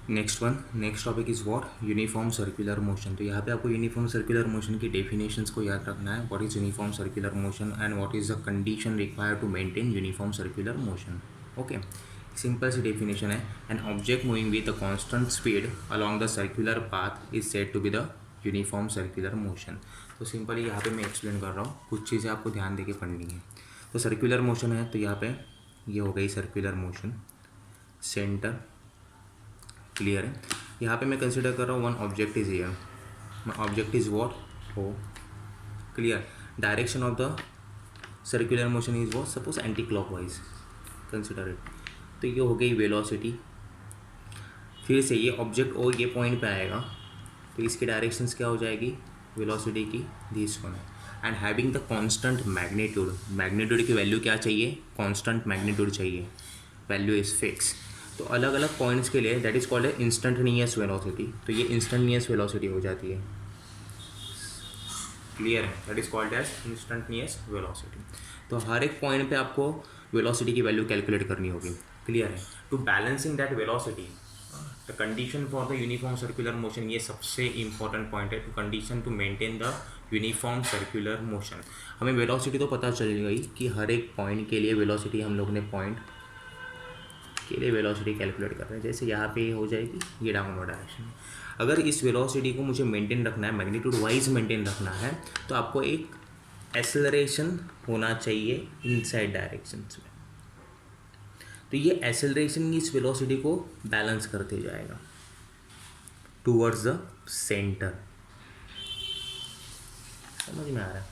Next topic is what uniform circular motion. तो यहाँ पे आपको यूनिफॉर्म सर्कुलर मोशन की डेफिनेशंस को याद रखना है। What is uniform circular motion and what is the condition required to maintain uniform circular motion. Okay, simple सी डेफिनेशन है, an object moving with a constant speed along the circular path is said to be the uniform circular motion. तो simply यहाँ पे मैं explain कर रहा हूँ, कुछ चीज़ें आपको ध्यान देके पढ़नी है। तो सर्कुलर मोशन है, तो यहाँ पे ये हो गई सर्कुलर मोशन, सेंटर क्लियर है। यहाँ पे मैं कंसिडर कर रहा हूँ one object is here, my object is what O clear. Direction of the circular motion is what, suppose anti clockwise consider it. तो ये हो गई वेलोसिटी। फिर से ये ऑब्जेक्ट ओ ये पॉइंट पे आएगा, तो इसकी डायरेक्शंस क्या हो जाएगी वेलोसिटी की, this one. And having the constant magnitude, magnitude की वैल्यू क्या चाहिए, कांस्टेंट मैग्नीट्यूड चाहिए, वैल्यू इज फिक्स। तो अलग अलग पॉइंट्स के लिए दैट इज कॉल्ड है इंस्टेंटेनियस वेलोसिटी। तो ये इंस्टेंटेनियस वेलोसिटी हो जाती है, क्लियर है, that is called as instantaneous velocity. तो हर एक पॉइंट पे आपको वेलोसिटी की वैल्यू कैलकुलेट करनी होगी, क्लियर है। To balancing that velocity, the condition for the uniform circular motion, ये सबसे इंपॉर्टेंट पॉइंट है। Two condition to maintain the uniform circular motion, हमें वेलोसिटी तो पता चल गई कि हर एक पॉइंट के लिए वेलोसिटी हम लोग ने पॉइंट के लिए वेलोसिटी कैलकुलेट कर रहे हैं। जैसे यहाँ पे हो जाएगी ये डाउनवर्ड डायरेक्शन। अगर इस वेलोसिटी को मुझे मेंटेन रखना है, मैग्नीट्यूड वाइज मेंटेन रखना है, तो आपको एक एक्सेलरेशन होना चाहिए इनसाइड डायरेक्शन में। तो ये एक्सेलरेशन इस वेलोसिटी को बैलेंस करते जाएगा टूवर्ड्स द सेंटर। समझ में आ रहा है,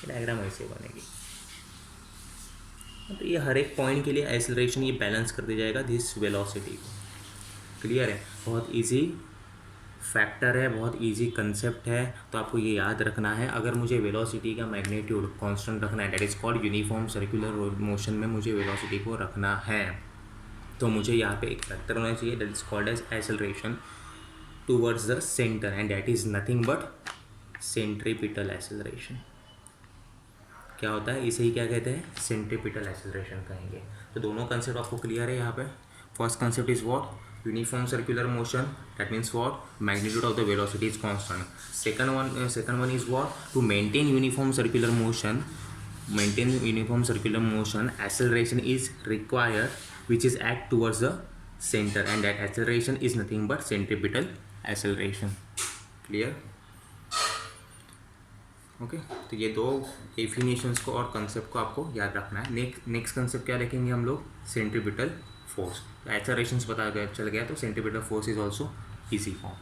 डायग्राम ऐसे बनेगी। तो ये हर एक पॉइंट के लिए एक्सेलरेशन ये बैलेंस करते जाएगा दिस वेलोसिटी को, क्लियर है। बहुत इजी फैक्टर है, बहुत इजी कंसेप्ट है। तो आपको ये याद रखना है, अगर मुझे वेलोसिटी का मैग्नीट्यूड कांस्टेंट रखना है, that is called uniform circular motion में मुझे वेलोसिटी को रखना है, तो मुझे यहाँ पे एक फैक्टर होना चाहिए that is called as acceleration towards the centre, and that is nothing but centripetal acceleration. क्या होता है, इसे ही क्या कहते हैं, सेंट्रीपिटल एक्सेलरेशन कहेंगे। तो दोनों कंसेप्ट आपको क्लियर है यहाँ पे। First concept is what, uniform circular motion, that means what, magnitude of the velocity is constant. Second one is what, to maintain uniform circular motion, acceleration is required which is act towards the center, and that acceleration is nothing but centripetal acceleration, clear। Okay, तो ये दो definitions को और concept को आपको याद रखना है। नेक्स्ट कंसेप्ट क्या रखेंगे हम लोग, सेंट्रीपिटल फोर्स। एक्सेलरेशंस पता चल गया, तो centripetal force is also easy form.